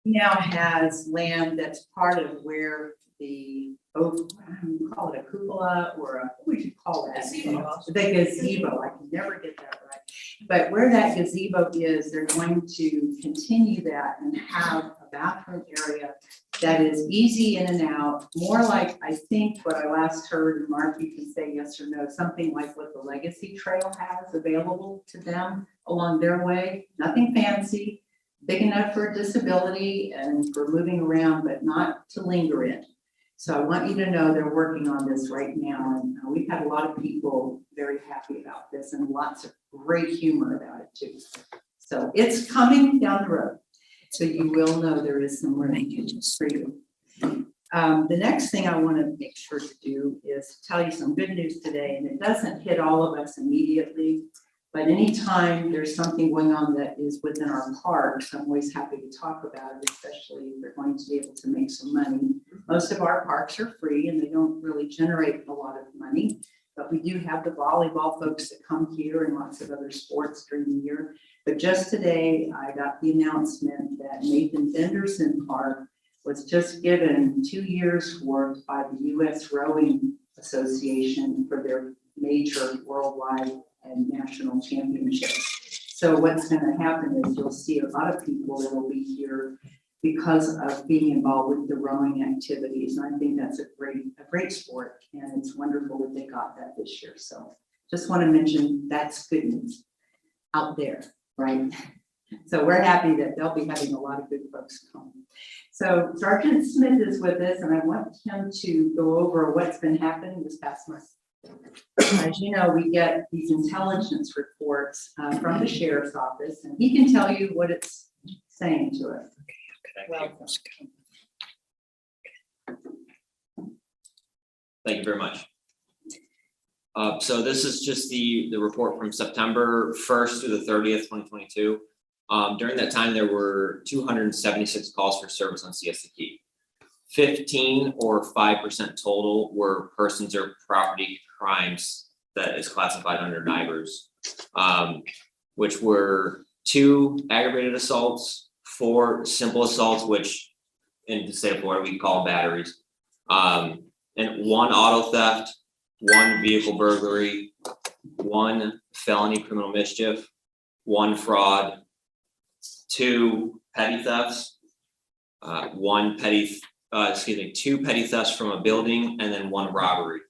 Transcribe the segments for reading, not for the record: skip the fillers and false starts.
now has land that's part of where the, call it a cupola or a, what would you call that? The gazebo, I can never get that right. But where that gazebo is, they're going to continue that and have a bathroom area that is easy in and out, more like, I think what I last heard, and Mark, you can say yes or no, something like what the Legacy Trail has available to them along their way. Nothing fancy, big enough for disability and for moving around, but not to linger in. So I want you to know they're working on this right now. And we've had a lot of people very happy about this and lots of great humor about it too. So it's coming down the road. So you will know there is some room for you. The next thing I want to make sure to do is tell you some good news today. And it doesn't hit all of us immediately, but anytime there's something going on that is within our parks, I'm always happy to talk about it, especially if they're going to be able to make some money. Most of our parks are free and they don't really generate a lot of money, but we do have the volleyball folks that come here and lots of other sports during the year. But just today, I got the announcement that Nathan Benderson Park was just given 2 years worth by the U.S. Rowing Association for their major worldwide and national championships. So what's going to happen is you'll see a lot of people that will be here because of being involved with the rowing activities. And I think that's a great sport, and it's wonderful that they got that this year. So just want to mention that's good news out there, right? So we're happy that they'll be having a lot of good folks come. So Sergeant Smith is with us, and I want him to go over what's been happening this past month. As you know, we get these intelligence reports from the sheriff's office, and he can tell you what it's saying to us. Thank you very much. So this is just the report from September 1st through the 30th, 2022. During that time, there were 276 calls for service on Siesta Key. 15 or 5% total were persons or property crimes that is classified under NIBRS, which were 2 aggravated assaults, 4 simple assaults, which in the state of Florida we call batteries, and 1 auto theft, 1 vehicle burglary, 1 felony criminal mischief, 1 fraud, 2 petty thefts, 2 petty thefts from a building, and then 1 robbery.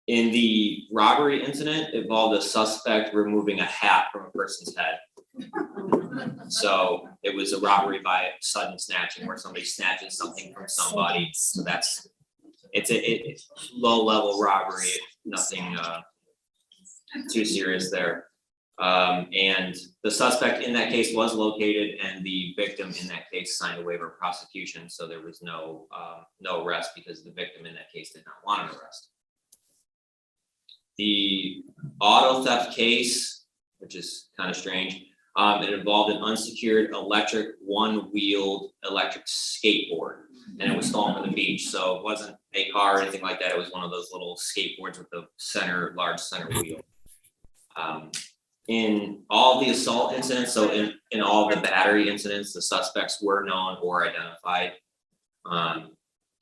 In the robbery incident, it involved a suspect removing a hat from a person's head. So it was a robbery by sudden snatching, where somebody snatches something from somebody. So it's a low level robbery, nothing too serious there. And the suspect in that case was located, and the victim in that case signed a waiver of prosecution. So there was no arrest because the victim in that case did not want an arrest. The auto theft case, which is kind of strange, it involved an unsecured electric 1-wheeled electric skateboard, and it was stolen from the beach. So it wasn't a car or anything like that. It was one of those little skateboards with the large center wheel. In all the assault incidents, so in all the battery incidents, the suspects were known or identified.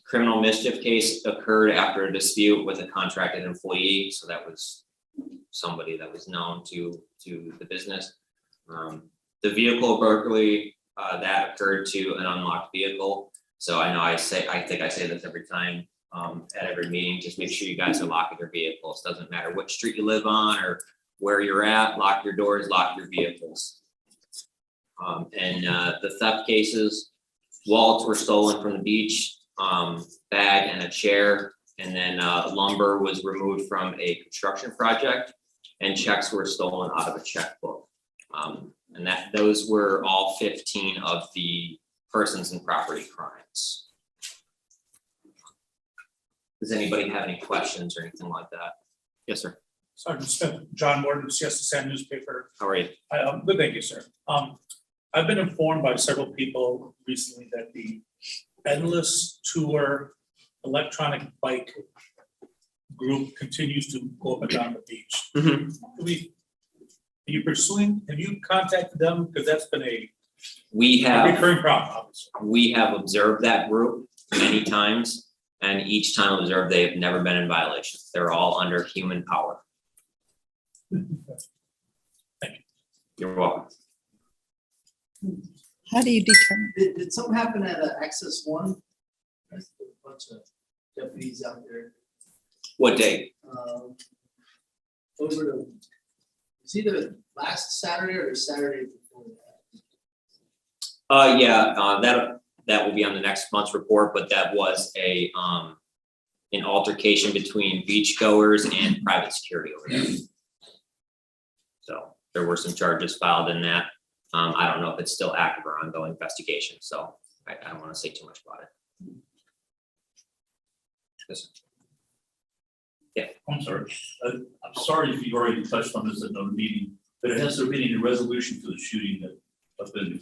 Criminal mischief case occurred after a dispute with a contracted employee, so that was somebody that was known to the business. The vehicle burglary that occurred to an unlocked vehicle. So I know I think I say this every time at every meeting. Just make sure you guys are locking your vehicles. Doesn't matter what street you live on or where you're at. Lock your doors, lock your vehicles. And the theft cases, wallets were stolen from the beach, bag and a chair, and then lumber was removed from a construction project, and checks were stolen out of a checkbook. And those were all 15 of the persons and property crimes. Does anybody have any questions or anything like that? Yes, sir. Sergeant Smith, John Morton, Siesta San newspaper. How are you? Good, thank you, sir. I've been informed by several people recently that the Endless Tour electronic bike group continues to go up and down the beach. Mm-hmm. Have you contacted them? Because that's been a We A have, recurring problem, obviously. we have observed that group many times, and each time observed, they have never been in violation. They're all under human power. You're welcome. How do you determine? Did something happen at Access One? There's a bunch of deputies out there. What date? Over to, it's either last Saturday or Saturday before that. That will be on the next month's report, but that was an altercation between beachgoers and private security over there. So there were some charges filed in that. I don't know if it's still active or ongoing investigation, so I don't want to say too much about it. I'm sorry. I'm sorry if you've already touched on this at another meeting, but has there been any resolution to the shooting up in the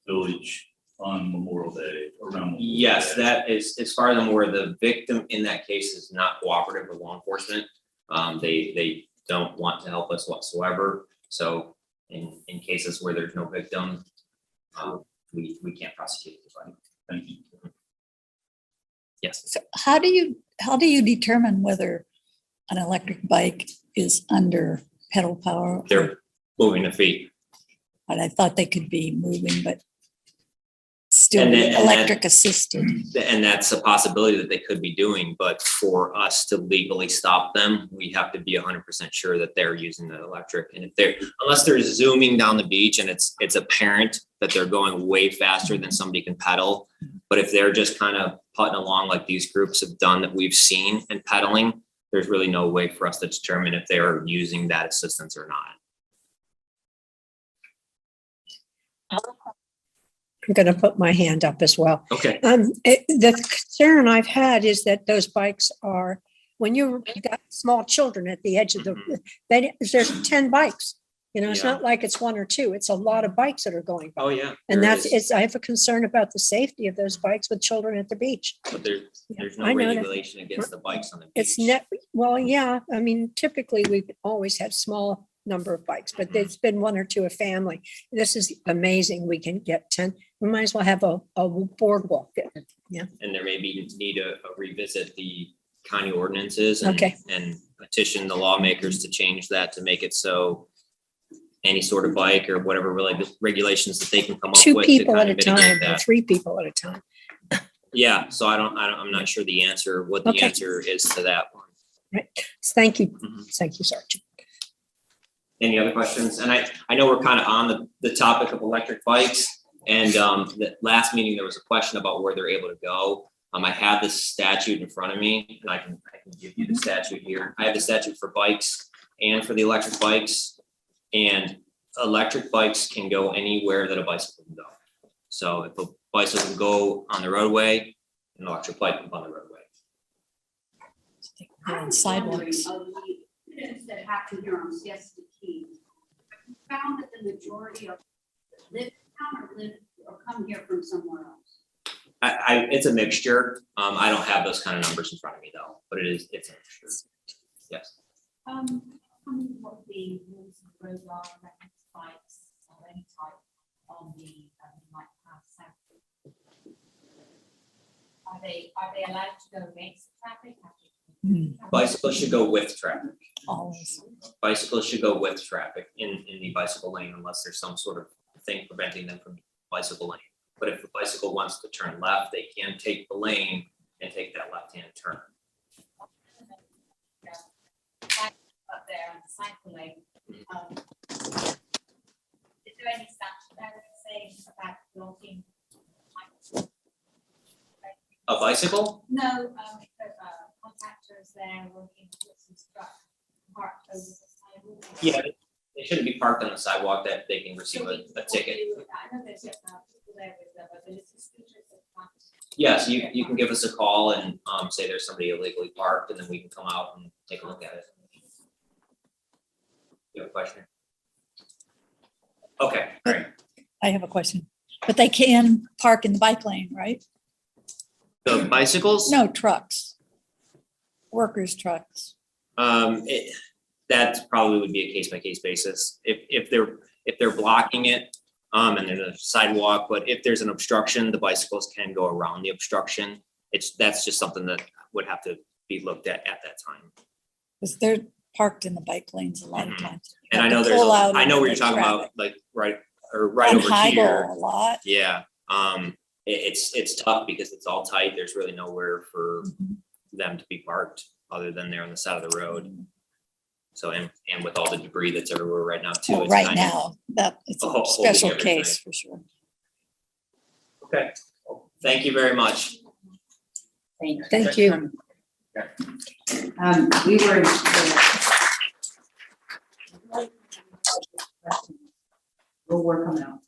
village on Memorial Day around? Yes, that is, as far as I'm aware, the victim in that case is not cooperative with law enforcement. They don't want to help us whatsoever. So in cases where there's no victim, we can't prosecute anybody. Thank you. Yes. So how do you determine whether an electric bike is under pedal power? They're moving the feet. But I thought they could be moving, but still And be then- electric assisted. And that's a possibility that they could be doing, but for us to legally stop them, we have to be 100% sure that they're using the electric. And if they're, unless they're zooming down the beach and it's apparent that they're going way faster than somebody can pedal. But if they're just kind of putting along like these groups have done that we've seen and pedaling, there's really no way for us to determine if they're using that assistance or not. I'm going to put my hand up as well. Okay. The concern I've had is that those bikes are, when you got small children at the edge of the, there's 10 bikes. You know, it's Yeah. not like it's one or two. It's a lot of bikes that are going by. Oh, yeah. And there that's, is. I have a concern about the safety of those bikes with children at the beach. But there's no I know that. regulation against the bikes on the beach. It's well, yeah, I mean, typically we've always had small number of bikes, but there's been one or two a family. This is amazing. We can get 10. We might as well have a boardwalk. And there may be need to revisit the county ordinances and, Okay. and petition the lawmakers to change that to make it so any sort of bike or whatever regulations that they can come up Two with to people at kind a of mitigate time, or that. 3 people at a time. Yeah, so I'm not sure the answer, what the Okay. answer is to that one. Thank you. Mhm. Thank you, Sergeant. Any other questions? And I know we're kind of on the topic of electric bikes. And the last meeting, there was a question about where they're able to go. I have this statute in front of me and I can give you the statute here. I have the statute for bikes and for the electric bikes. And electric bikes can go anywhere that a bicycle can go. So if a bicycle can go on the roadway, an electric bike can go on the roadway. They're on sidewalks. Of the incidents that happened here on Siesta Key, have you found that the majority of live in town or come here from somewhere else? It's a mixture. I don't have those kind of numbers in front of me though, but it's a mixture. Yes. Tell me what the rules of the road are against bikes of any type on the like south. Are they allowed to go against the traffic? Bicycles should go with traffic. Always. Bicycles should go with traffic in the bicycle lane unless there's some sort of thing preventing them from bicycle lane. But if the bicycle wants to turn left, they can take the lane and take that left-hand turn. Up there on the cycle lane. Is there any statute there that says about blocking? A bicycle? No, if there's contractors there working with some truck parked over the sidewalk. Yeah, they shouldn't be parked on the sidewalk that they can receive a ticket. I know there's people there with them, but it's a scooters that can't. Yes, you can give us a call and say there's somebody illegally parked and then we can come out and take a look at it. You have a question? Okay, great. I have a question. But they can park in the bike lane, right? The bicycles? No, trucks. Workers' trucks. That probably would be a case by case basis. If they're blocking it, And there's a sidewalk, but if there's an obstruction, the bicycles can go around the obstruction. That's just something that would have to be looked at that time. Because they're parked in the bike lanes a lot of Mhm. times. And I Have to know there's, pull out I know into what you're the talking about, traffic. like right On over Heigl here. a lot. Yeah, it's tough because it's all tight. There's really nowhere for them to be parked other than there on the side of the road. So, and with all the debris that's everywhere right now too. Well, it's right kind of- now, that it's a holding special everything. case for sure. Okay, thank you very much. Thank you. We were. We'll work them out.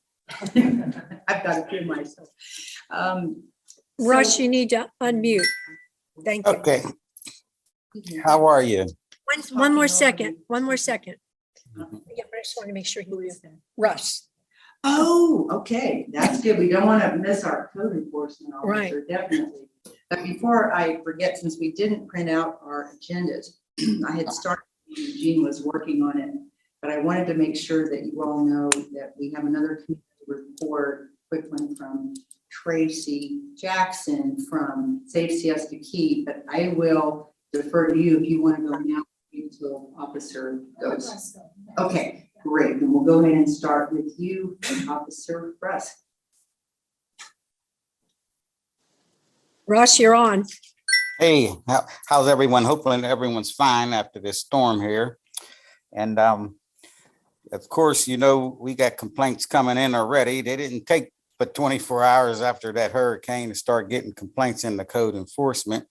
I've got a few myself. Russ, So- you need to unmute. Thank you. Okay, how are you? One more second, one more second. Yeah, but I just want to make sure he was Russ. Oh, okay, that's good. We don't want to miss our code enforcement Right. officer, definitely. But before I forget, since we didn't print out our agendas, I had started, Eugene was working on it, but I wanted to make sure that you all know that we have another community report, quick one from Tracy Jackson from Save Siesta Key, but I will defer to you if you want to go now until officer goes. Okay, great. Then we'll go ahead and start with you, Officer Russ. Russ, you're on. Hey, how's everyone? Hopefully everyone's fine after this storm here. And of course, you know, we got complaints coming in already. They didn't take but 24 hours after that hurricane to start getting complaints in the code enforcement.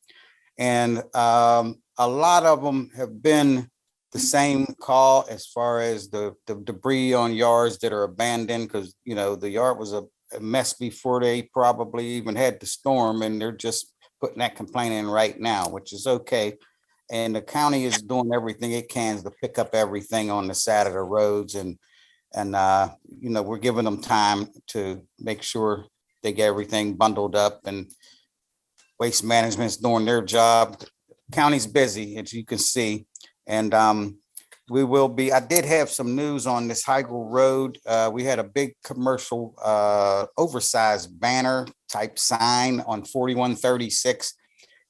And a lot of them have been the same call as far as the debris on yards that are abandoned, because, you know, the yard was a mess before they probably even had the storm, and they're just putting that complaint in right now, which is okay. And the county is doing everything it can to pick up everything on the side of the roads, and you know, we're giving them time to make sure they get everything bundled up, and Waste Management's doing their job. County's busy, as you can see. And we will be, I did have some news on this Heigl Road. We had a big commercial oversized banner type sign on 4136.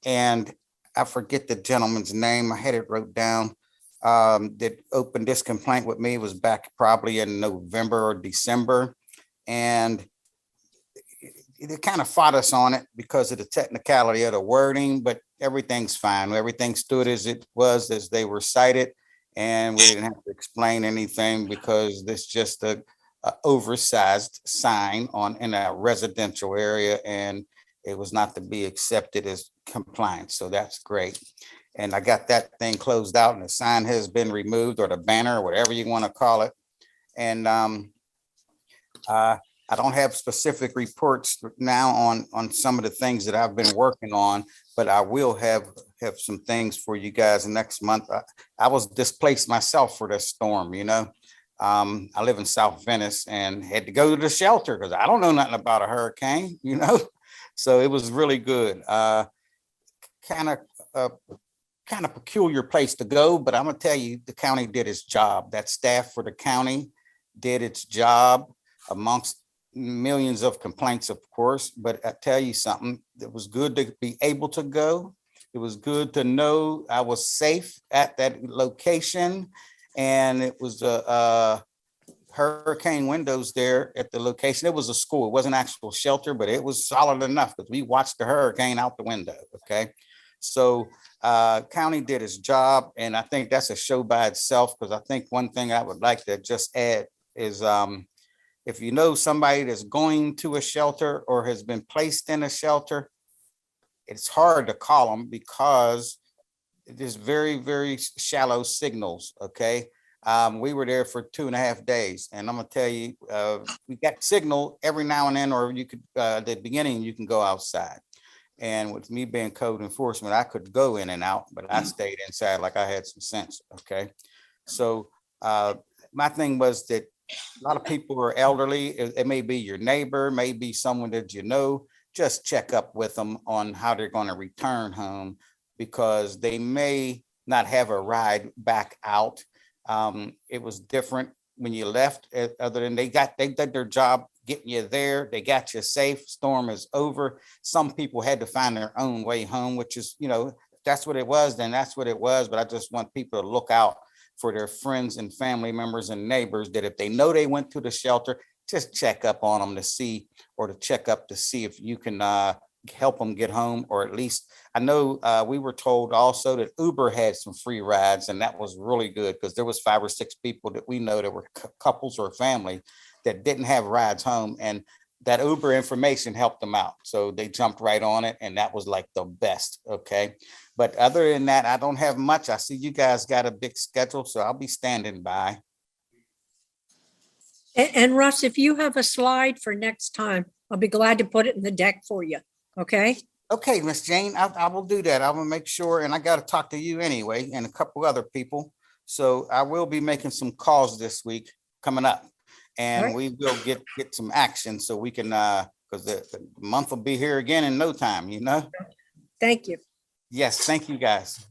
And I forget the gentleman's name. I had it wrote down. That opened this complaint with me was back probably in November or December. And they kind of fought us on it because of the technicality of the wording, but everything's fine. Everything stood as it was, as they were cited. And we didn't have to explain anything because this just a oversized sign in a residential area, and it was not to be accepted as compliance. So that's great. And I got that thing closed out, and the sign has been removed, or the banner, or whatever you want to call it. And I don't have specific reports now on some of the things that I've been working on, but I will have some things for you guys next month. I was displaced myself for this storm, you know. I live in South Venice and had to go to the shelter because I don't know nothing about a hurricane, you know. So it was really good. Kind of peculiar place to go, but I'm gonna tell you, the county did its job. That staff for the county did its job amongst millions of complaints, of course, but I tell you something, it was good to be able to go. It was good to know I was safe at that location, and it was hurricane windows there at the location. It was a school. It wasn't actual shelter, but it was solid enough because we watched the hurricane out the window. Okay. So county did its job, and I think that's a show by itself, because I think one thing I would like to just add is if you know somebody that's going to a shelter or has been placed in a shelter, it's hard to call them because it is very, very shallow signals. Okay. We were there for 2.5 days, and I'm gonna tell you, we got signal every now and then, or you could, at the beginning, you can go outside. And with me being code enforcement, I could go in and out, but I stayed inside like I had some sense. Okay. So my thing was that a lot of people are elderly. It may be your neighbor, maybe someone that you know. Just check up with them on how they're going to return home, because they may not have a ride back out. It was different when you left, other than they did their job getting you there. They got you safe. Storm is over. Some people had to find their own way home, which is, you know, if that's what it was, then that's what it was. But I just want people to look out for their friends and family members and neighbors, that if they know they went to the shelter, just check up on them to see, or to check up to see if you can help them get home, or at least, I know we were told also that Uber had some free rides, and that was really good, because there was 5 or 6 people that we know that were couples or family that didn't have rides home, and that Uber information helped them out. So they jumped right on it, and that was like the best. Okay. But other than that, I don't have much. I see you guys got a big schedule, so I'll be standing by. And Russ, if you have a slide for next time, I'll be glad to put it in the deck for you. Okay. Okay, Miss Jane, I will do that. I will make sure, and I got to talk to you anyway, and a couple other people. So I will be making some calls this week coming up, and Right. we will get some action so we can, because the month will be here again in no time, you know? Thank you. Yes, thank you, guys.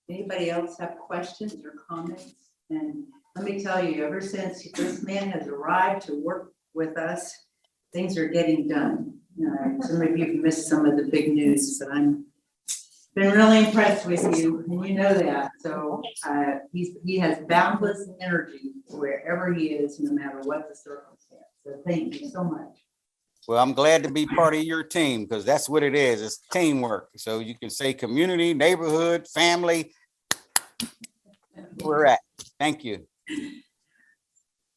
Anybody else have questions or comments? And let me tell you, ever since this man has arrived to work with us, things are getting done. Some of you have missed some of the big news, but I'm been really impressed with you, and you know that. So he has boundless energy wherever he is, no matter what the circumstance. So thank you so much. Well, I'm glad to be part of your team, because that's what it is. It's teamwork. So you can say community, neighborhood, family. We're at. Thank you.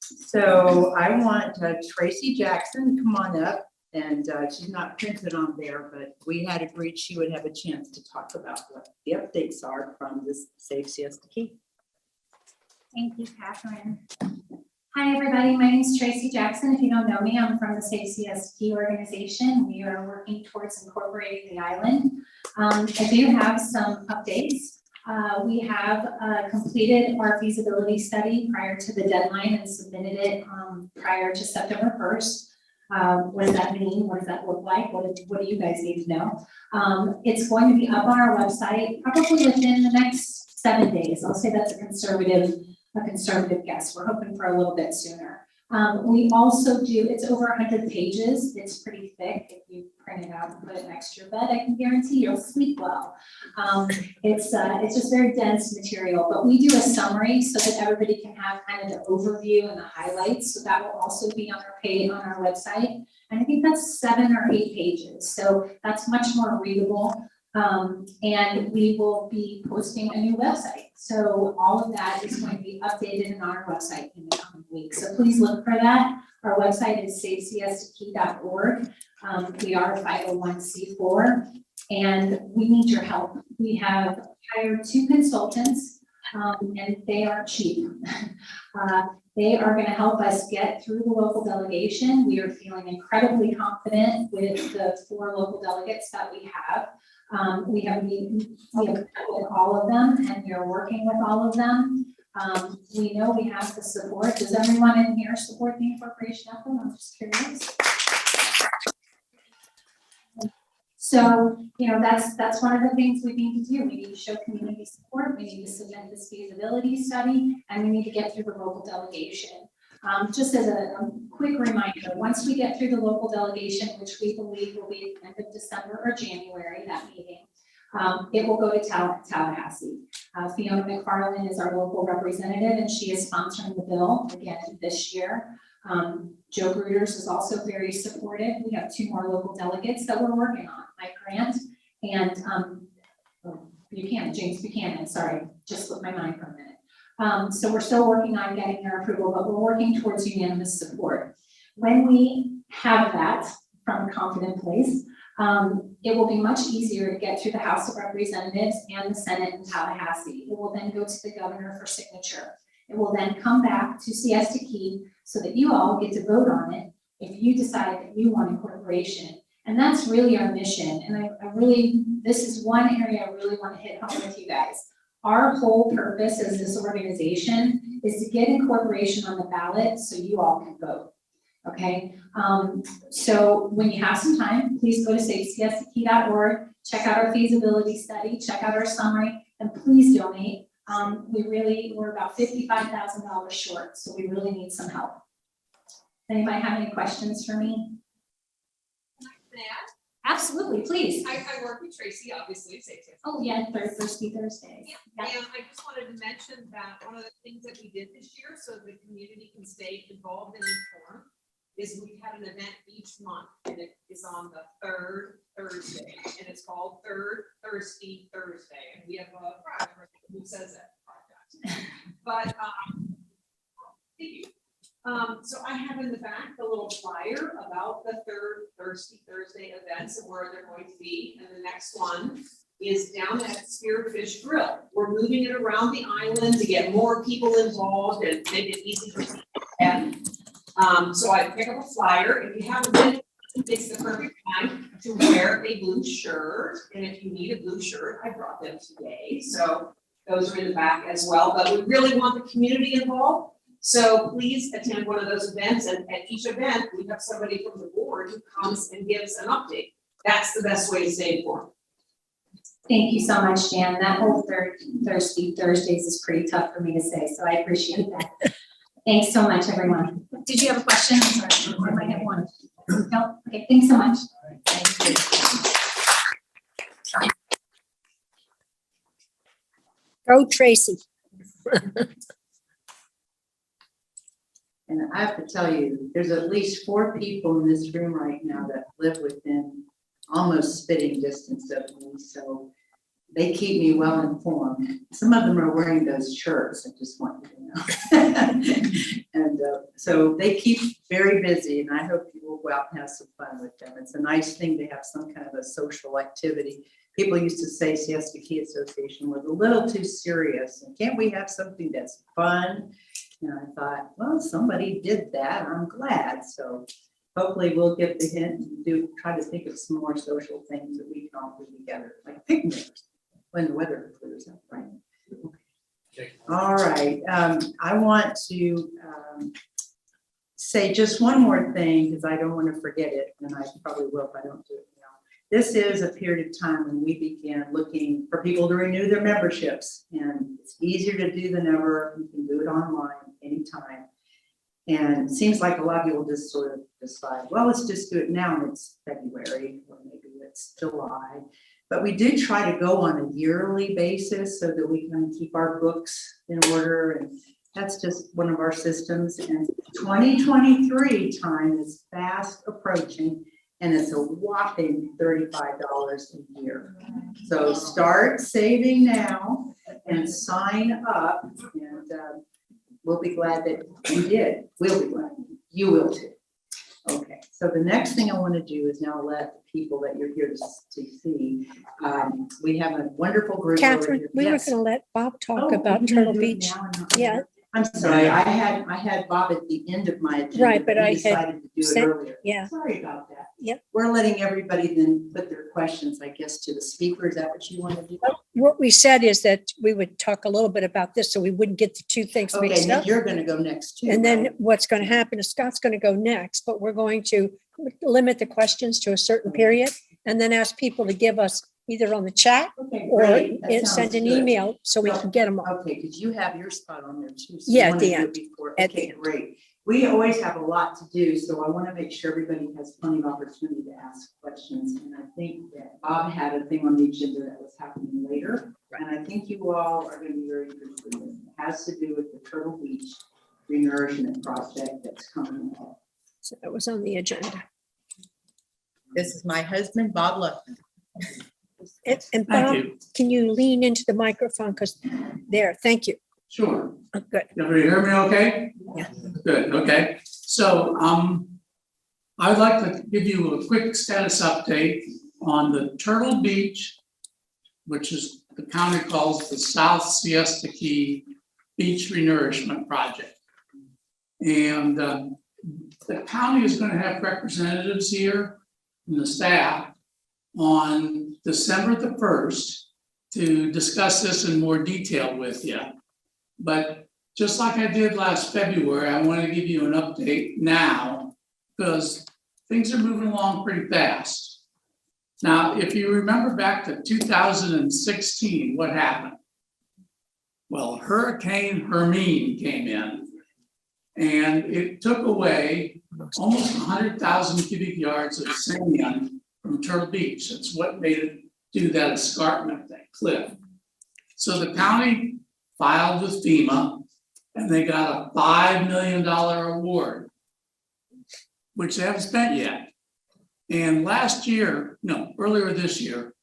So I want Tracy Jackson to come on up, and she's not printed on there, but we had agreed she would have a chance to talk about what the updates are from this Safe Siesta Key. Thank you, Catherine. Hi, everybody. My name is Tracy Jackson. If you don't know me, I'm from the Safe Siesta Key organization. We are working towards incorporating the island. I do have some updates. We have completed our feasibility study prior to the deadline and submitted it prior to September 1st. What does that mean? What does that look like? What do you guys need to know? It's going to be up on our website probably within the next 7 days. I'll say that's a conservative guess. We're hoping for a little bit sooner. We also do, it's over 100 pages. It's pretty thick. If you print it out and put it next to your bed, I can guarantee you'll sleep well. It's just very dense material, but we do a summary so that everybody can have kind of the overview and the highlights. So that will also be on our page on our website. And I think that's 7 or 8 pages. So that's much more readable. And we will be posting a new website. So all of that is going to be updated on our website in the coming weeks. So please look for that. Our website is safesiestakey.org. We are a 501c4 and we need your help. We have hired 2 consultants and they are cheap. They are going to help us get through the local delegation. We are feeling incredibly confident with the 4 local delegates that we have. We have met with all of them and we are working with all of them. We know we have the support. Does everyone in here support the incorporation effort? I'm just curious. So, you know, that's one of the things we need to do. We need to show community support. We need to submit this feasibility study, and we need to get through the local delegation. Just as a quick reminder, once we get through the local delegation, which we believe will be at the end of December or January, that meeting, it will go to Tallahassee. Fiona McFarland is our local representative, and she is sponsoring the bill again this year. Joe Gruters is also very supportive. We have 2 more local delegates that we're working on, Mike Grant and James Buchanan, sorry, just slipped my mind for a minute. So we're still working on getting their approval, but we're working towards unanimous support. When we have that from a confident place, it will be much easier to get through the House of Representatives and the Senate in Tallahassee. It will then go to the governor for signature. It will then come back to Siesta Key so that you all get to vote on it if you decide that you want incorporation. And that's really our mission. And this is one area I really want to hit home with you guys. Our whole purpose as this organization is to get incorporation on the ballot so you all can vote. Okay, so when you have some time, please go to safesiestakey.org, check out our feasibility study, check out our summary, and please donate. We're about $55,000 short, so we really need some help. Anybody have any questions for me? Can I add? Absolutely, please. I work with Tracy, obviously, safety. Oh, yeah, Thursday, Thursdays. Yeah, and I just wanted to mention that one of the things that we did this year, so the community can stay involved and informed, is we had an event each month, and it is on the third Thursday, and it's called Third Thirsty Thursday, and we have a prize, who says that? But, thank you. So I have in the back the little flyer about the Third Thirsty Thursday events and where they're going to be. And the next one is down at Spearfish Grill. We're moving it around the island to get more people involved and make it easy for people. And so I pick up a flyer. If you haven't been, it's the perfect time to wear a blue shirt. And if you need a blue shirt, I brought them today. So those are in the back as well. But we really want the community involved. So please attend one of those events, and at each event, we have somebody from the board who comes and gives an update. That's the best way to stay informed. Thank you so much, Jan. That whole Thirsty Thursdays is pretty tough for me to say, so I appreciate that. Thanks so much, everyone. Did you have a question? I'm sorry, I might have one. No? Okay, thanks so much. Go Tracy. And I have to tell you, there's at least 4 people in this room right now that live within almost spitting distance of me, so they keep me well informed. Some of them are wearing those shirts, I just want you to know. And so they keep very busy, and I hope you will go out and have some fun with them. It's a nice thing to have some kind of a social activity. People used to say Siesta Key Association was a little too serious, and can't we have something that's fun? And I thought, well, somebody did that. I'm glad. So hopefully we'll get the hint and try to think of some more social things that we can all do together, like picnics when the weather clears up, right? Okay. All right. I want to say just one more thing because I don't want to forget it, and I probably will if I don't do it now. This is a period of time when we begin looking for people to renew their memberships, and it's easier to do than ever. You can do it online anytime. And it seems like a lot of people just sort of decide, well, let's just do it now, and it's February, or maybe it's July. But we do try to go on a yearly basis so that we can keep our books in order, and that's just one of our systems. And 2023 time is fast approaching, and it's a whopping $35 a year. So start saving now and sign up, and we'll be glad that you did. We'll be glad. You will too. Okay, so the next thing I want to do is now let the people that you're here to see. We have a wonderful group. Catherine, over we here. were Yes. going to let Bob talk Oh, about you're gonna Turtle do it Beach. now and not Yeah. later? I'm sorry, I had Bob at the end of my agenda. Right, but he I had decided to do it sent- earlier. yeah. Sorry about that. Yep. We're letting everybody then put their questions, I guess, to the speaker. Is that what you want to do? What we said is that we would talk a little bit about this so we wouldn't get the two things Okay, mixed then up. you're gonna go next too. And then right? what's going to happen is Scott's going to go next, but we're going to limit the questions to a certain period and then ask people to give us either on the chat Okay, or great. That sounds send an good. email so we can get them all. Okay, because you have your spot on there too. so Yeah, you at wanna the do it end. before- At the Okay, end. great. We always have a lot to do, so I want to make sure everybody has plenty of opportunity to ask questions. And I think that Bob had a thing on the agenda that was happening later. And I think you all are going to be very interested in it. It has to do with the Turtle Beach Renourishment Project that's coming up. So that was on the agenda. This is my husband, Bob Luckner. And Bob, can you lean into the microphone? Because there, thank you. Sure. Oh, good. Everybody hear me okay? Yeah. Good, okay. So I'd like to give you a quick status update on the Turtle Beach, which is the county calls the South Siesta Key Beach Renourishment Project. And the county is going to have representatives here and the staff on December the 1st to discuss this in more detail with you. But just like I did last February, I want to give you an update now because things are moving along pretty fast. Now, if you remember back to 2016, what happened? Well, Hurricane Hermine came in and it took away almost 100,000 cubic yards of sand from Turtle Beach. That's what made it do that escarpment, that cliff. So the county filed with FEMA and they got a $5 million award, which they haven't spent yet. And earlier this year,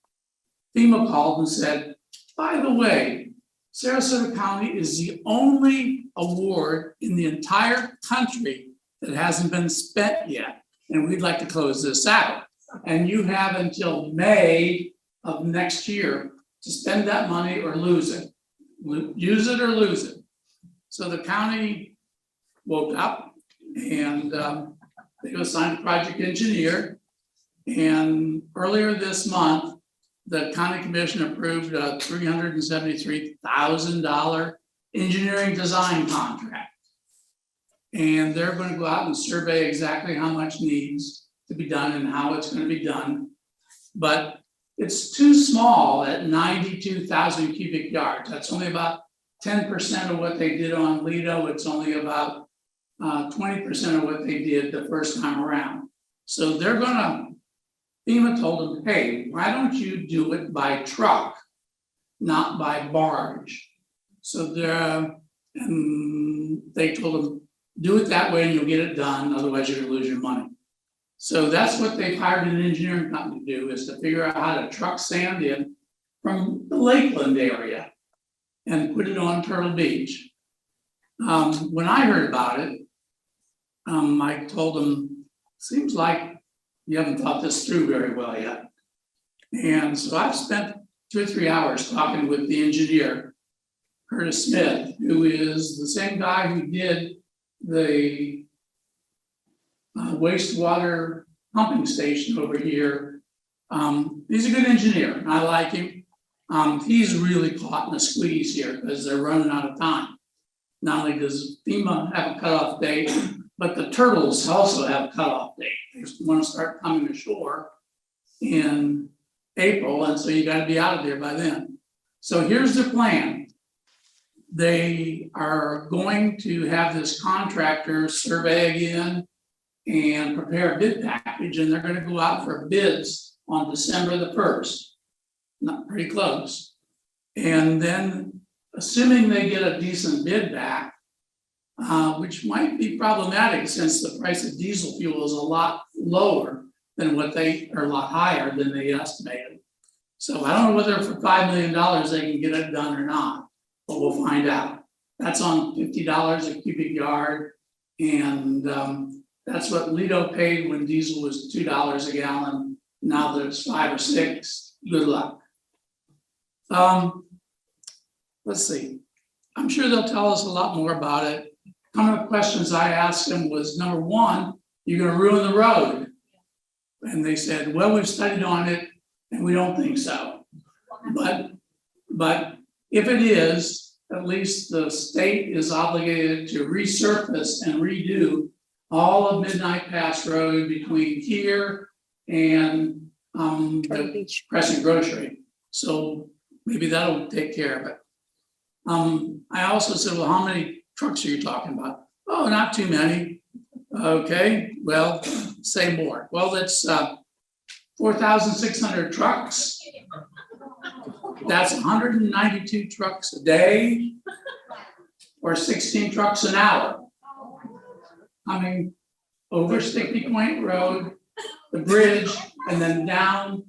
FEMA called and said, by the way, Sarasota County is the only award in the entire country that hasn't been spent yet. And we'd like to close this out. And you have until May of next year to spend that money or lose it. Use it or lose it. So the county woke up and they assigned a project engineer. And earlier this month, the county commission approved a $373,000 engineering design contract. And they're going to go out and survey exactly how much needs to be done and how it's going to be done. But it's too small at 92,000 cubic yards. That's only about 10% of what they did on Lido. It's only about 20% of what they did the first time around. So they're gonna, FEMA told them, hey, why don't you do it by truck, not by barge? So they told them, do it that way and you'll get it done, otherwise you're gonna lose your money. So that's what they've hired an engineering company to do, is to figure out how to truck sand in from the Lakeland area and put it on Turtle Beach. When I heard about it, I told them, seems like you haven't thought this through very well yet. And so I've spent 2 or 3 hours talking with the engineer, Curtis Smith, who is the same guy who did the wastewater pumping station over here. He's a good engineer, and I like him. He's really caught in a squeeze here because they're running out of time. Not only does FEMA have a cutoff date, but the turtles also have a cutoff date. They want to start coming ashore in April, and so you got to be out of there by then. So here's the plan. They are going to have this contractor survey again and prepare a bid package, and they're going to go out for bids on December the 1st. Not pretty close. And then, assuming they get a decent bid back, which might be problematic since the price of diesel fuel is a lot lower than a lot higher than they estimated. So I don't know whether for $5 million they can get it done or not, but we'll find out. That's on $50 a cubic yard. And that's what Lido paid when diesel was $2 a gallon. Now that it's 5 or 6, good luck. Let's see. I'm sure they'll tell us a lot more about it. One of the questions I asked them was, number one, you're going to ruin the road. And they said, well, we've studied on it and we don't think so. But if it is, at least the state is obligated to resurface and redo all of Midnight Pass Road between here and the Crescent Grocery. So maybe that'll take care of it. I also said, well, how many trucks are you talking about? Oh, not too many. Okay, well, say more. Well, that's 4,600 trucks. That's 192 trucks a day or 16 trucks an hour. I mean, over Stickney Point Road, the bridge, and then down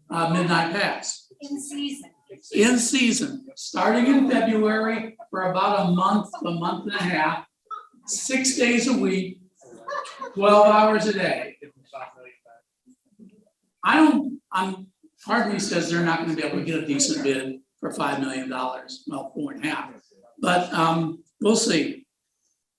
Midnight Pass. In season. In season, starting in February for about a month and a half, 6 days a week, 12 hours a day. Part of me says they're not gonna be able to get a decent bid for $5 million, well, 4.5, but we'll see.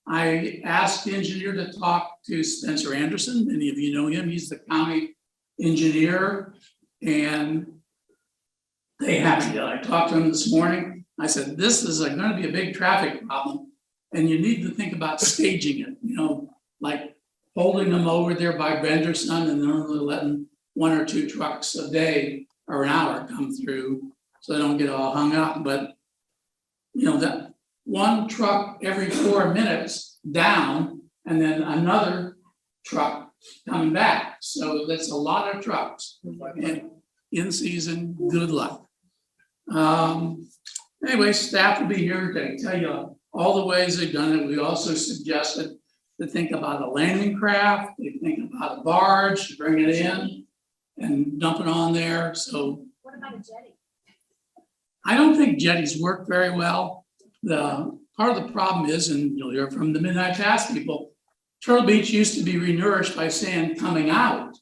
I asked the engineer to talk to Spencer Anderson. Many of you know him. He's the county engineer, and they haven't yet. I talked to him this morning. I said, this is going to be a big traffic problem, and you need to think about staging it, like holding them over there by Benderson and then only letting 1 or 2 trucks a day or an hour come through so they don't get all hung up. But that one truck every 4 minutes down and then another truck coming back. So that's a lot of trucks. And in season, good luck. Anyway, staff will be here to tell you all the ways they've done it. We also suggested to think about a landing craft, they think about a barge, bring it in and dump it on there. So What about a jetty? I don't think jetties work very well. The part of the problem is, and you'll hear from the Midnight Pass people, Turtle Beach used to be renourished by sand coming out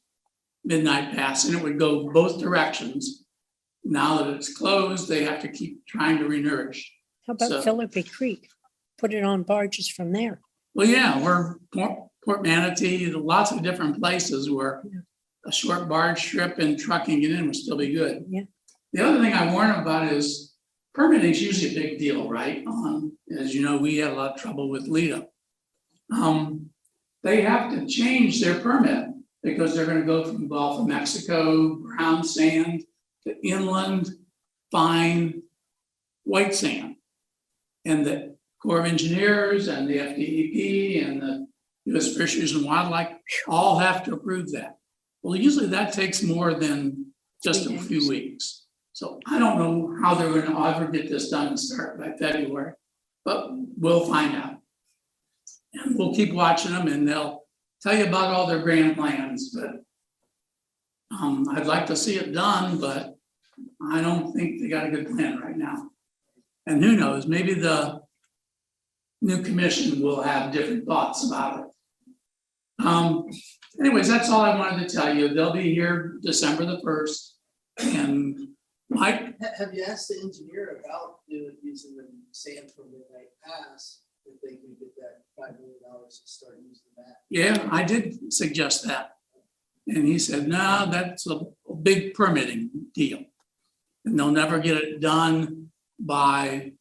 Midnight Pass, and it would go both directions. Now that it's closed, they have to keep trying to renourish. How about So- Philippi Creek? Put it on barges from there. Well, yeah, we're Port Manatee, lots of different places where a short barge trip and trucking it in would still be good. Yeah. The other thing I warn about is permitting is usually a big deal, right? As you know, we had a lot of trouble with Lido. They have to change their permit because they're gonna go from Gulf of Mexico, brown sand to inland, fine, white sand. And the Corps of Engineers and the FDEP and the US Fisheries and Wildlife all have to approve that. Well, usually that takes more than just a few weeks. So I don't know how they're gonna ever get this done and start by February, but we'll find out. And we'll keep watching them and they'll tell you about all their grand plans, but I'd like to see it done, but I don't think they got a good plan right now. And who knows, maybe the new commission will have different thoughts about it. Anyways, that's all I wanted to tell you. They'll be here December the 1st. And Mike, Have you asked the engineer about using the sand from Midnight Pass, if they can get that $5 million to start using that? yeah, I did suggest that. And he said, no, that's a big permitting deal. And they'll never get it done by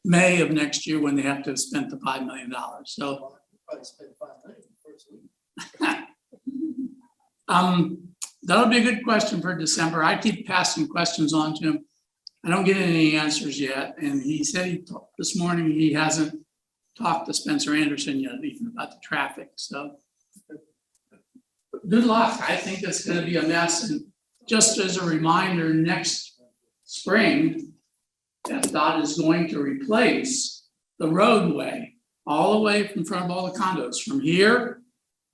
May of next year when they have to spend the $5 million. So Probably spend $5 million the first week. That'll be a good question for December. I keep passing questions on to him. I don't get any answers yet. And he said this morning he hasn't talked to Spencer Anderson yet, even about the traffic. So good luck. I think it's going to be a mess. And just as a reminder, next spring, FDOT is going to replace the roadway all the way in front of all the condos, from here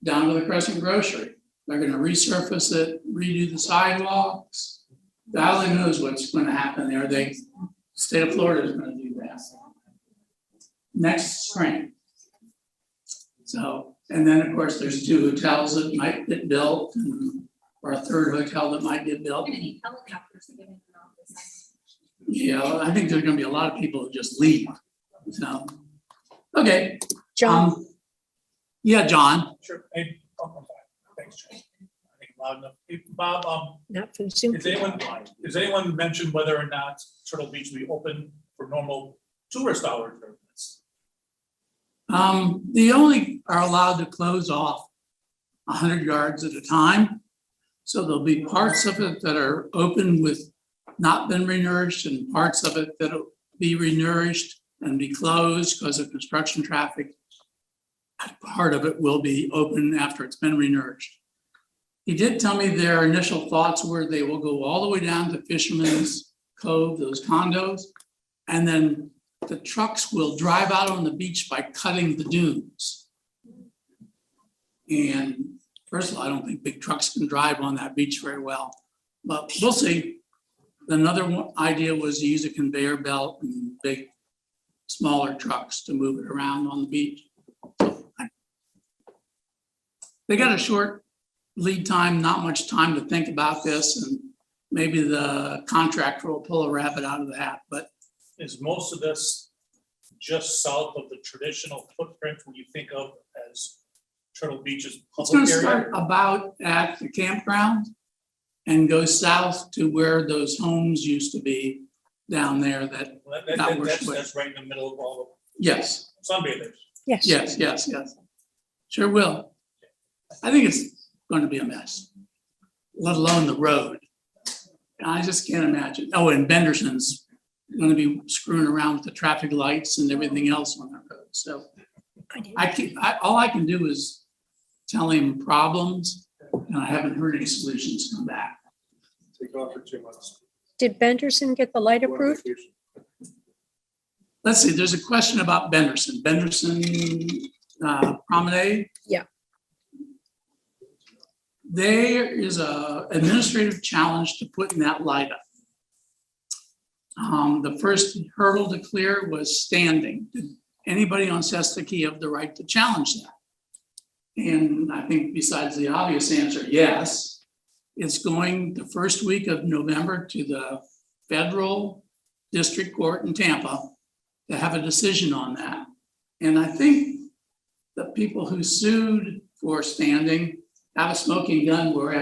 down to the Crescent Grocery. They're gonna resurface it, redo the sidewalks. God only knows what's gonna happen there. State of Florida is gonna do that next spring. So, and then of course, there's 2 hotels that might get built, or a 3rd hotel that might get built. We're gonna need helicopters to get in and out of this. Yeah, I think there's gonna be a lot of people who just leave. So, okay. John, Yeah, John. Sure. Hey, thanks, Jay. I think loud enough. Hey, Bob, not from Zoom. Does anyone mention whether or not Turtle Beach will be open for normal tourist hours during this? They only are allowed to close off 100 yards at a time. So there'll be parts of it that are open with not been renourished and parts of it that'll be renourished and be closed because of construction traffic. Part of it will be open after it's been renourished. He did tell me their initial thoughts were they will go all the way down to Fisherman's Cove, those condos, and then the trucks will drive out on the beach by cutting the dunes. And first of all, I don't think big trucks can drive on that beach very well, but we'll see. Another idea was to use a conveyor belt and big, smaller trucks to move it around on the beach. They got a short lead time, not much time to think about this, and maybe the contractor will pull a rabbit out of the hat, but Is most of this just south of the traditional footprint when you think of as Turtle Beach's it's gonna public area? start about at the campground and go south to where those homes used to be down there that, Well, that's right in the middle of all yes, the sunbathers. Yes. yes. Sure will. I think it's going to be a mess, let alone the road. I just can't imagine. Oh, and Benderson's gonna be screwing around with the traffic lights and everything else on the road. So all I can do is tell him problems, and I haven't heard any solutions come back. Take off for 2 months. Did Benderson get the light Go on approved? vacation. Let's see, there's a question about Benderson Promenade. Yeah. There is a administrative challenge to putting that light up. The first hurdle to clear was standing. Did anybody on Siesta Key have the right to challenge that? And I think besides the obvious answer, yes, it's going the first week of November to the federal district court in Tampa to have a decision on that. And I think the people who sued for standing have a smoking gun where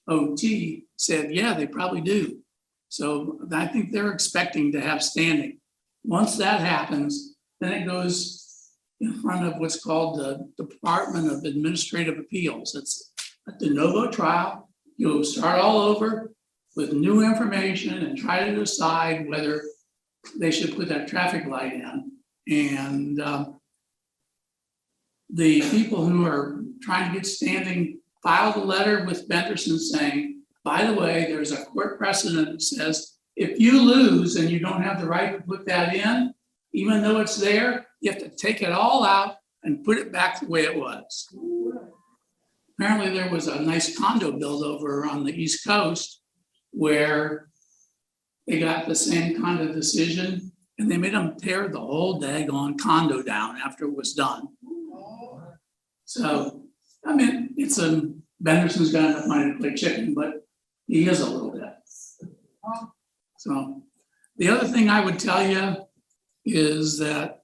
FDOT said, yeah, they probably do. So I think they're expecting to have standing. Once that happens, then it goes in front of what's called the Department of Administrative Appeals. It's a de novo trial. You'll start all over with new information and try to decide whether they should put that traffic light in. And the people who are trying to get standing filed a letter with Benderson saying, by the way, there's a court precedent that says if you lose and you don't have the right to put that in, even though it's there, you have to take it all out and put it back the way it was. Apparently there was a nice condo build over on the East Coast where they got the same kind of decision and they made them tear the whole daggone condo down after it was done. So, I mean, Benderson's got enough money to play chicken, but he is a little bit. So the other thing I would tell you is that,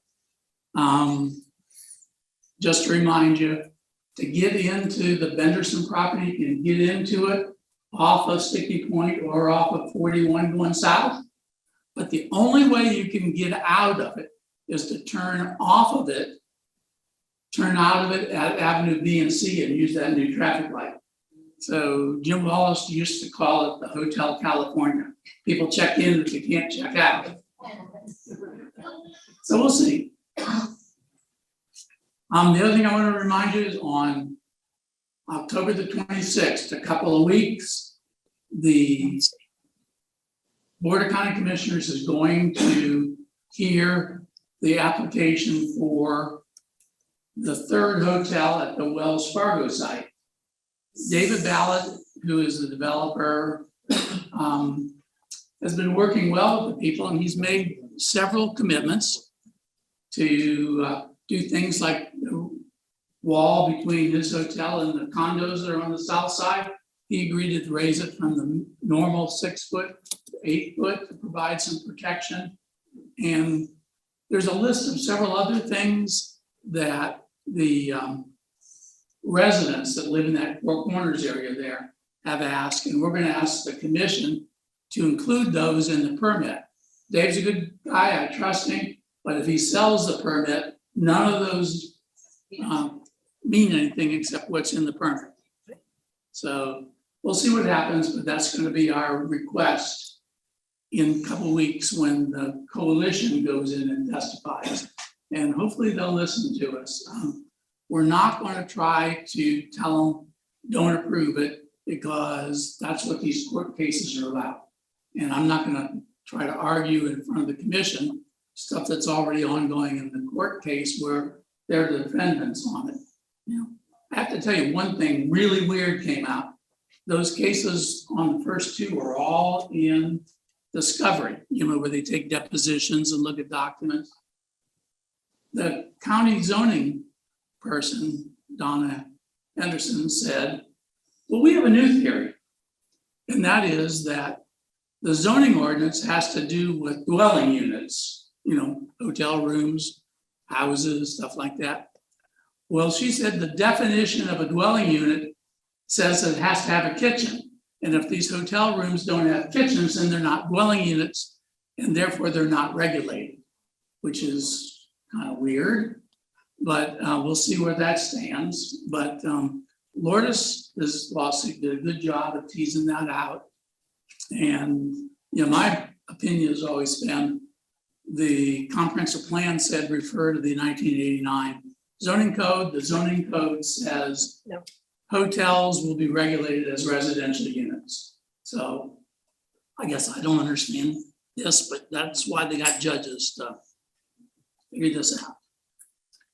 just to remind you, to get into the Benderson property, you can get into it off of Sticky Point or off of 41 going south. But the only way you can get out of it is to turn out of it at Avenue B and C and use that new traffic light. So Jim Wallace used to call it the Hotel California. People check in, but they can't check out. So we'll see. The other thing I want to remind you is on October the 26th, a couple of weeks, the Board of County Commissioners is going to hear the application for the third hotel at the Wells Fargo site. David Ballard, who is the developer, has been working well with the people, and he's made several commitments to do things like the wall between his hotel and the condos that are on the south side. He agreed to raise it from the normal 6 foot to 8 foot to provide some protection. And there's a list of several other things that the residents that live in that Four Corners area there have asked, and we're going to ask the commission to include those in the permit. Dave's a good guy, I trust him, but if he sells the permit, none of those mean anything except what's in the permit. So we'll see what happens, but that's going to be our request in a couple of weeks when the coalition goes in and testifies. And hopefully they'll listen to us. We're not going to try to tell them, don't approve it, because that's what these court cases are about. And I'm not going to try to argue in front of the commission stuff that's already ongoing in the court case where they're the defendants on it. You know, I have to tell you one thing really weird came out. Those cases on the first two are all in discovery, you know, where they take depositions and look at documents. The county zoning person, Donna Henderson, said, well, we have a new theory. And that is that the zoning ordinance has to do with dwelling units, you know, hotel rooms, houses, stuff like that. Well, she said the definition of a dwelling unit says it has to have a kitchen. And if these hotel rooms don't have kitchens, then they're not dwelling units, and therefore they're not regulated, which is kind of weird, but we'll see where that stands. But Lourdes, this lawsuit did a good job of teasing that out. And you know, my opinion has always been, the comprehensive plan said refer to the 1989 zoning code. The zoning code says No. hotels will be regulated as residential units. So I guess I don't understand this, but that's why they got judges to figure this out.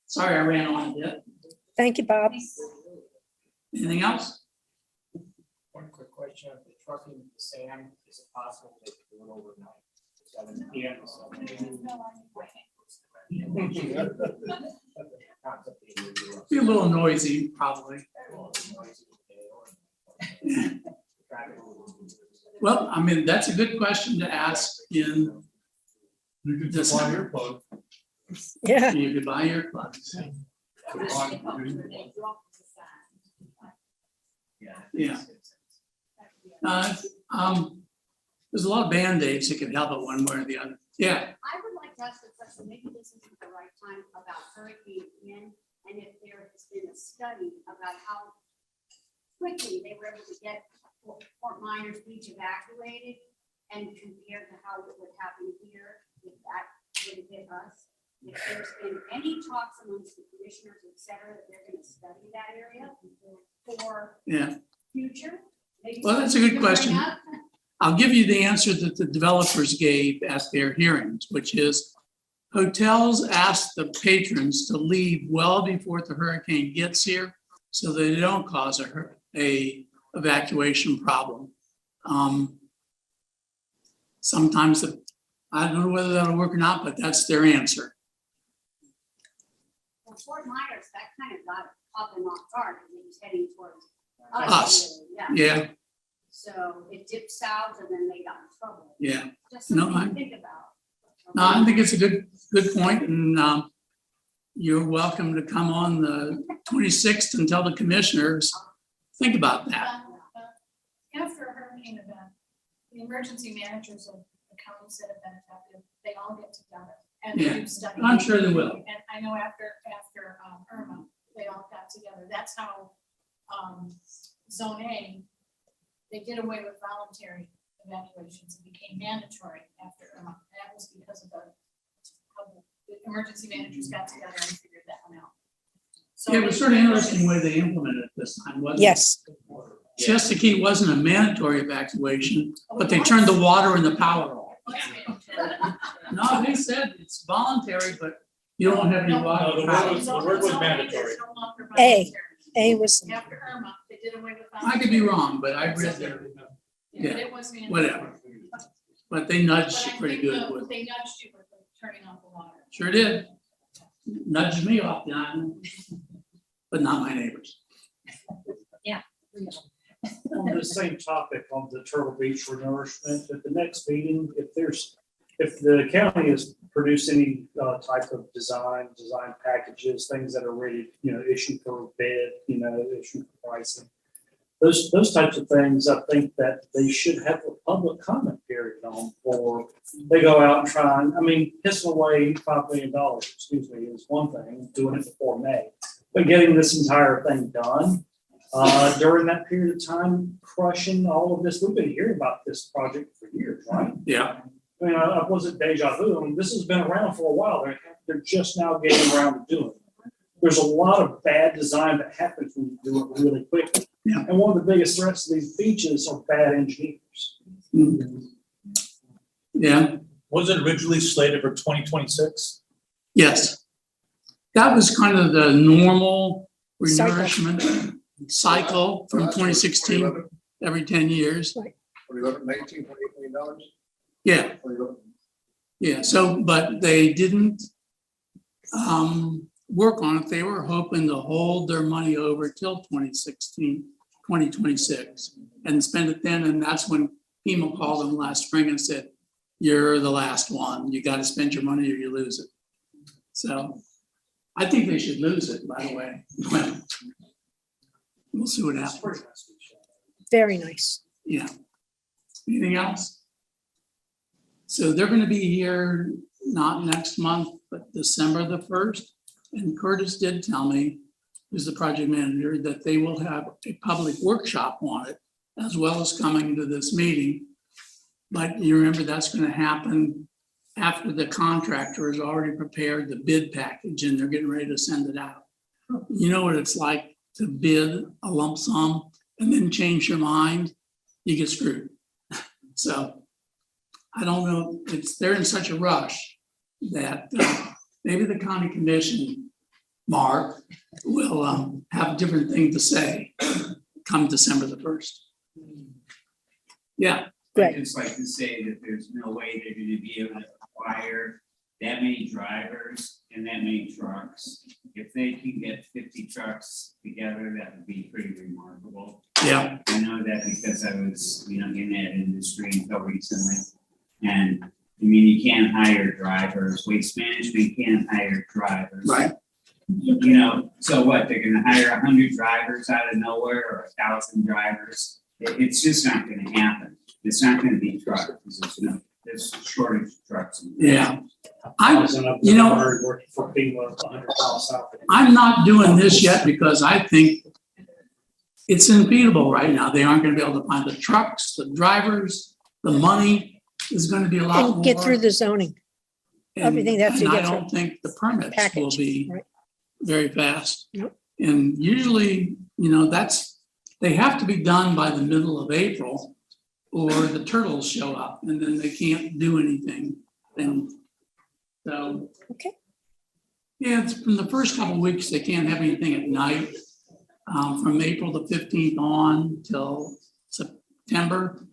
Sorry, I ran on a bit. Thank you, Bob. Anything else? One quick question, if the trucking the sand, is it possible to do it overnight? 7 p.m. to 7 a.m.? Be a little noisy, probably. Well, I mean, that's a good question to ask in December. Yeah. You could buy your plugs. Yeah. There's a lot of Band-Aids that could help it one way or the other. Yeah. I would like to ask a question, maybe this isn't the right time, about Hurricane Ian, and if there has been a study about how quickly they were able to get Fort Myers Beach evacuated, and compared to how it would happen here, if that would hit us. If there's been any talks amongst the commissioners, et cetera, that they're gonna study that area for Yeah. future? Maybe Well, that's a good something to bring question. up? I'll give you the answer that the developers gave at their hearings, which is hotels ask the patrons to leave well before the hurricane gets here, so that they don't cause a evacuation problem. Sometimes I don't know whether that'll work or not, but that's their answer. Well, Fort Myers, that kind of got caught them off guard, because it was heading towards Us. really, Yeah, So it dipped south and then they got in trouble. yeah. Just No, something to think about. No, I think it's a good point, and you're welcome to come on the 26th and tell the commissioners, think about that. After a hurricane event, the emergency managers of the counties that have been affected, they all get together and Yeah, do study. I'm sure they will. And I know after Irma, they all got together. That's how Zone A, they did away with voluntary evacuations. It became mandatory after Irma. That was because of how the emergency managers got together and figured that one out. So Yeah, it was sort of interesting way they implemented it this time, wasn't it? Yes. Siesta Key wasn't a mandatory evacuation, but they turned the water and the power off. No, they said it's voluntary, but you don't have any water. No, the word was mandatory. A was, After Irma, they did away with. I could be wrong, but I read there, Yeah, but it was mandatory. whatever. But they nudged But I pretty think good with, they nudged you with turning off the water. sure did. Nudged me off the island, but not my neighbors. On the same topic on the Turtle Beach Renourishment, at the next meeting, if the county has produced any type of design packages, things that are ready, issued for bid, issued for pricing. Those types of things, I think that they should have a public comment period on, or they go out and try and, pissing away $5 million, is one thing, doing it before May. But getting this entire thing done during that period of time, crushing all of this, we've been hearing about this project for years, right? Yeah. I wasn't deja vu. This has been around for a while. They're just now getting around to doing it. There's a lot of bad design that happens when you do it really quickly. Yeah. And one of the biggest threats to these beaches are bad engineers. Yeah, Was it originally slated for 2026? yes. That was kind of the normal Cycle. renourishment cycle from 2016, every 10 years. 19, $28 million? Yeah. Yeah, so, but they didn't work on it. They were hoping to hold their money over till 2026 and spend it then. And that's when FEMA called them last spring and said, you're the last one. You got to spend your money or you lose it. So I think they should lose it, by the way. We'll see what happens. very nice. Yeah. Anything else? So they're going to be here not next month, but December the 1st. And Curtis did tell me, who's the project manager, that they will have a public workshop on it, as well as coming to this meeting. But you remember that's gonna happen after the contractor has already prepared the bid package and they're getting ready to send it out. You know what it's like to bid a lump sum and then change your mind, you get screwed. So I don't know, they're in such a rush that maybe the county commission, Mark, will have a different thing to say come December the 1st. Yeah. Right. I'd just like to say that there's no way they're gonna be able to acquire that many drivers and that many trucks. If they can get 50 trucks together, that would be pretty remarkable. Yeah. I know that because I was, in that industry until recently. And I mean, you can't hire drivers, waste management can't hire drivers. Right. So what, they're gonna hire 100 drivers out of nowhere or 1,000 drivers? It's just not gonna happen. It's not gonna be trucks, there's a shortage of trucks. Yeah. Working for people 100 miles south. I'm not doing this yet because I think it's unbeatable right now. They aren't gonna be able to find the trucks, the drivers, the money is gonna be a lot more. And get through the zoning. Everything they have to And get I through. don't think the permits will Package, be right. very fast. Nope. And usually, they have to be done by the middle of April or the turtles show up and then they can't do anything. And so. Okay. Yeah, it's from the first couple of weeks, they can't have anything at night. From April the 15th on till September,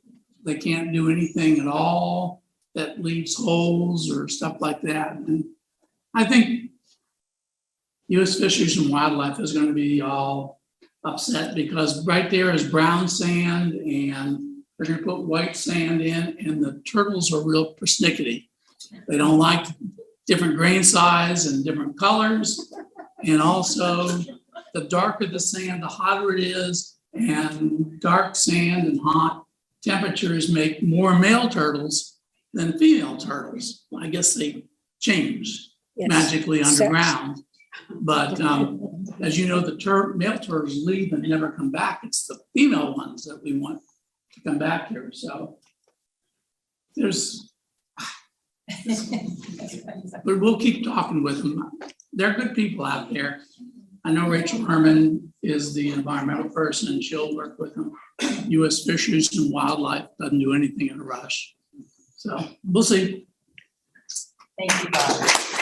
they can't do anything at all that leaves holes or stuff like that. And I think US Fisheries and Wildlife is gonna be all upset because right there is brown sand and they're gonna put white sand in and the turtles are real persnickety. They don't like different grain size and different colors. And also the darker the sand, the hotter it is, and dark sand and hot temperatures make more male turtles than female turtles. I guess they change Yes. magically Sex. underground. But as you know, the male turtles leave and never come back. It's the female ones that we want to come back here. So but we'll keep talking with them. They're good people out there. I know Rachel Herman is the environmental person and she'll work with them. US Fisheries and Wildlife doesn't do anything in a rush. So we'll see. Thank you, Bob.